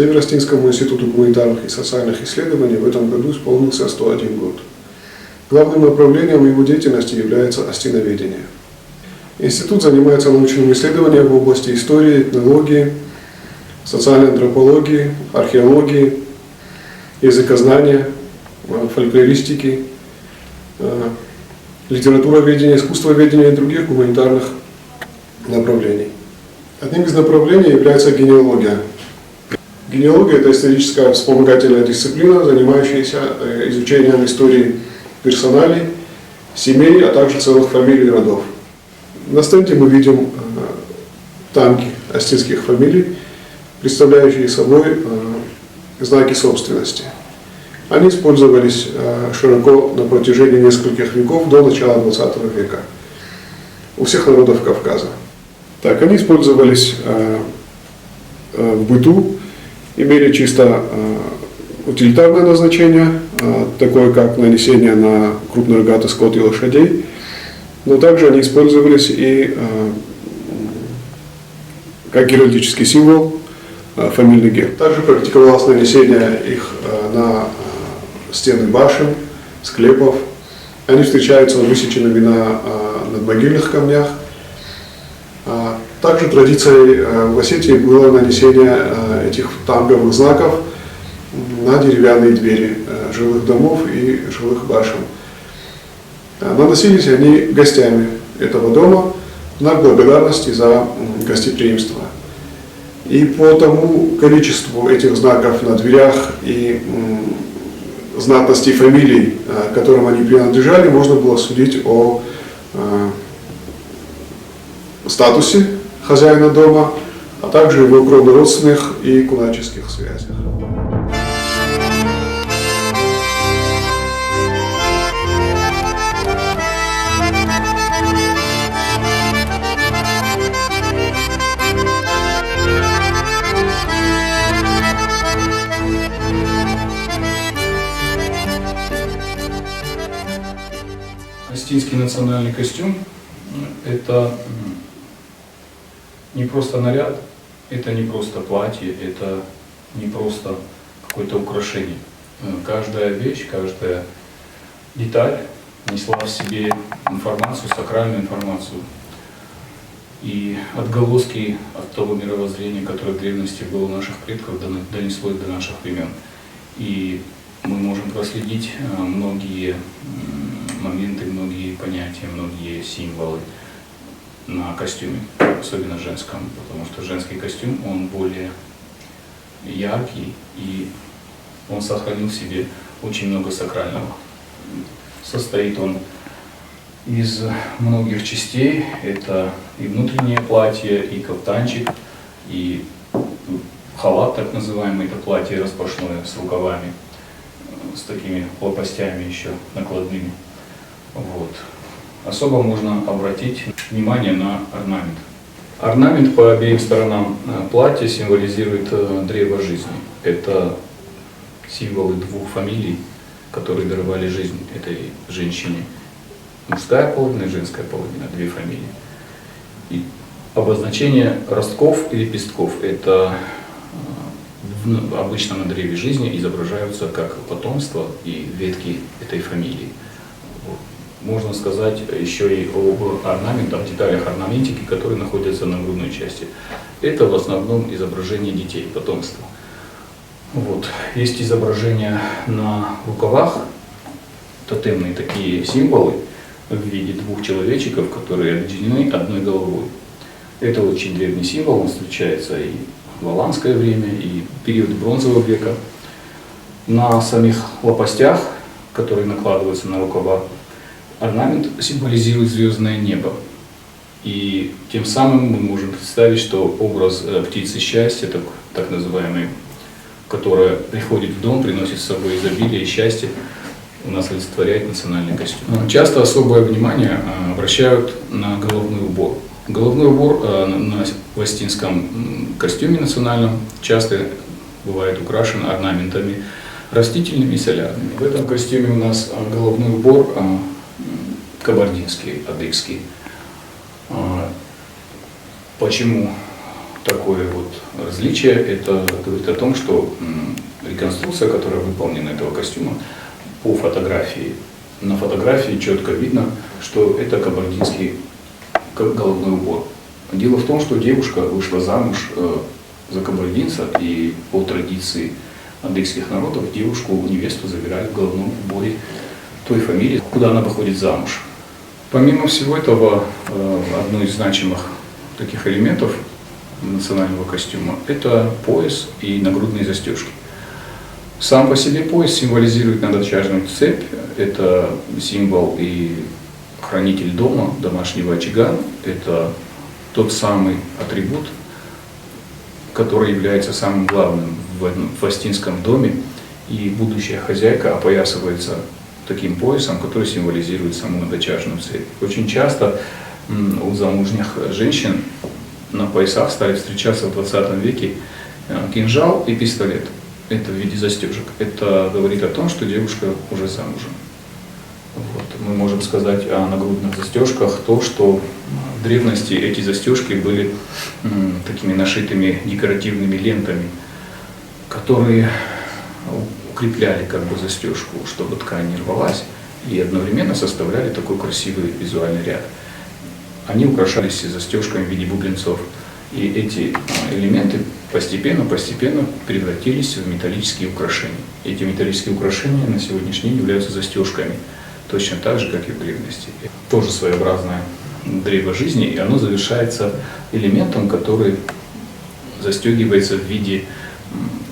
Северо-Остинскому институту гуманитарных и социальных исследований в этом году исполнился 101 год. Главным направлением его деятельности является остиноведение. Институт занимается научным исследованием в области истории, этнологии, социальной антропологии, археологии, языкознания, фольклористики, литературоведения, искусствоведения и других гуманитарных направлений. Одним из направлений является генеалогия. Генеалогия – это историческая вспомогательная дисциплина, занимающаяся изучением истории персоналей, семей, а также целых фамилий и родов. На стенде мы видим танки остинских фамилий, представляющие собой знаки собственности. Они использовались широко на протяжении нескольких веков до начала 20 века у всех народов Кавказа. Так, они использовались в быту, имели чисто утилитарное назначение, такое как нанесение на крупнорогатый скот и лошадей, но также они использовались и как геральдический символ, фамильный герб. Также практиковалось нанесение их на стены башен, склепов. Они встречаются высеченными на надмогильных камнях. Также традицией в Осетии было нанесение этих танговых знаков на деревянные двери жилых домов и жилых башен. Наносились они гостями этого дома в знак благодарности за гостеприимство. И по тому количеству этих знаков на дверях и знатности фамилий, которым они принадлежали, можно было судить о статусе хозяина дома, а также его кровнородственных и куначеских связях. Остинский национальный костюм – это не просто наряд, это не просто платье, это не просто какое-то украшение. Каждая вещь, каждая деталь несла в себе информацию, сакральную информацию. И отголоски от того мировоззрения, которое в древности было у наших предков, донеслось до наших времен. И мы можем проследить многие моменты, многие понятия, многие символы на костюме, особенно женском, потому что женский костюм, он более яркий и он сохранил в себе очень много сакрального. Состоит он из многих частей, это и внутреннее платье, и кафтанчик, и халат так называемый, это платье распашное с рукавами, с такими лопастями еще накладными. Вот. Особо можно обратить внимание на орнамент. Орнамент по обеим сторонам платья символизирует древо жизни. Это символы двух фамилий, которые даровали жизнь этой женщине. Мужская половина и женская половина, две фамилии. И обозначение ростков и лепестков – это обычно на древе жизни изображаются как потомство и ветки этой фамилии. Можно сказать еще и об орнаментах, деталях орнаментики, которые находятся на грудной части. Это в основном изображение детей, потомства. Вот. Есть изображения на рукавах, тотемные такие символы в виде двух человечков, которые объединены одной головой. Это очень древний символ, он встречается и в аланское время, и в период бронзового века. На самих лопастях, которые накладываются на рукава, орнамент символизирует звездное небо. И тем самым мы можем представить, что образ птицы счастья, так называемый, которая приходит в дом, приносит с собой изобилие и счастье, у нас олицетворяет национальный костюм. Часто особое внимание обращают на головной убор. Головной убор в остинском костюме национальном часто бывает украшен орнаментами растительными и солярными. В этом костюме у нас головной убор кабардинский, адыгский. Почему такое вот различие. Это говорит о том, что реконструкция, которая выполнена этого костюма по фотографии, на фотографии четко видно, что это кабардинский головной убор. Дело в том, что девушка вышла замуж за кабардинца, и по традиции адыгских народов невесту забирали в головном уборе той фамилии, куда она выходит замуж. Помимо всего этого, одно из значимых таких элементов национального костюма – это пояс и нагрудные застежки. Сам по себе пояс символизирует надотяжную цепь, это символ и хранитель дома, домашнего очага, это тот самый атрибут, который является самым главным в астинском доме, и будущая хозяйка опоясывается таким поясом, который символизирует саму надотяжную цепь. Очень часто у замужних женщин на поясах стали встречаться в 20 веке кинжал и пистолет. Это в виде застежек. Это говорит о том, что девушка уже замужем. Вот. Мы можем сказать о нагрудных застежках то, что в древности эти застежки были такими нашитыми декоративными лентами, которые укрепляли как бы застежку, чтобы ткань не рвалась, и одновременно составляли такой красивый визуальный ряд. Они украшались застежками в виде бубенцов, и эти элементы постепенно превратились в металлические украшения. Эти металлические украшения на сегодняшний день являются застежками, точно так же, как и в древности. Тоже своеобразное древо жизни, и оно завершается элементом, который застегивается в виде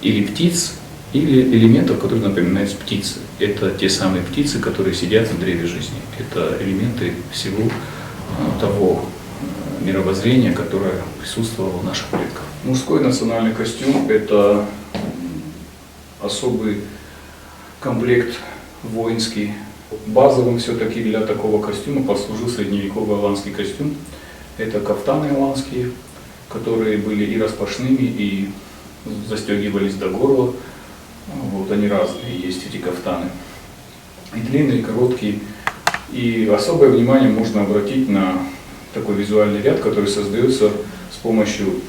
или птиц, или элементов, которые напоминают птицы. Это те самые птицы, которые сидят в древе жизни. Это элементы всего того мировоззрения, которое присутствовало у наших предков. Мужской национальный костюм – это особый комплект воинский. Базовым все-таки для такого костюма послужил средневековый аланский костюм. Это кафтаны аланские, которые были и распашными, и застегивались до горла. Вот они разные, есть эти кафтаны. И длинные, и короткие. И особое внимание можно обратить на такой визуальный ряд, который создается с помощью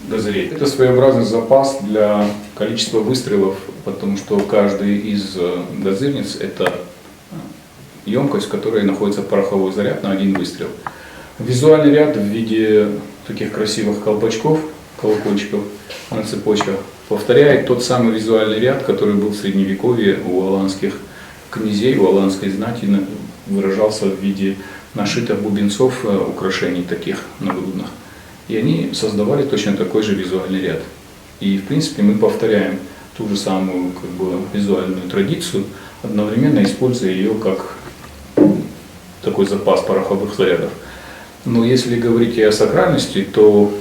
газырей. Это своеобразный запас для количества выстрелов, потому что каждый из газырниц – это емкость, в которой находится пороховой заряд на один выстрел. Визуальный ряд в виде таких красивых колпачков, колокольчиков на цепочках повторяет тот самый визуальный ряд, который был в средневековье у аланских князей, у аланской знати, выражался в виде нашитых бубенцов, украшений таких нагрудных. И они создавали точно такой же визуальный ряд. И в принципе мы повторяем ту же самую визуальную традицию, одновременно используя ее как такой запас пороховых зарядов. Но если говорить о сакральности, то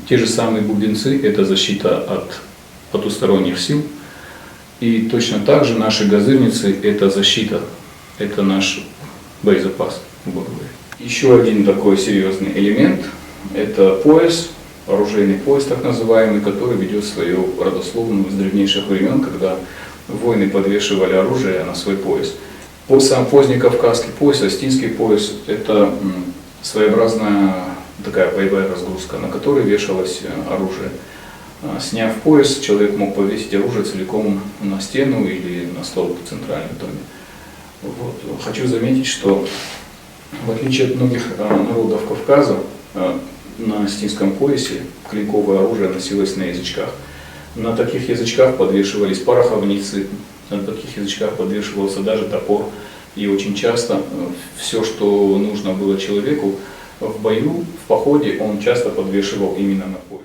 те же самые бубенцы – это защита от потусторонних сил. И точно так же наши газырницы – это защита, это наш боезапас. Еще один такой серьезный элемент – это пояс, оружейный пояс так называемый, который ведет свою родословную с древнейших времен, когда воины подвешивали оружие на свой пояс. Сам поздний кавказский пояс, астинский пояс – это своеобразная такая боевая разгрузка, на которой вешалось оружие. Сняв пояс, человек мог повесить оружие целиком на стену или на столб в центральном доме. Вот. Хочу заметить, что в отличие от многих народов Кавказа, на астинском поясе клинковое оружие носилось на язычках. На таких язычках подвешивались пороховницы, на таких язычках подвешивался даже топор. И очень часто все, что нужно было человеку в бою, в походе, он часто подвешивал именно на пояс.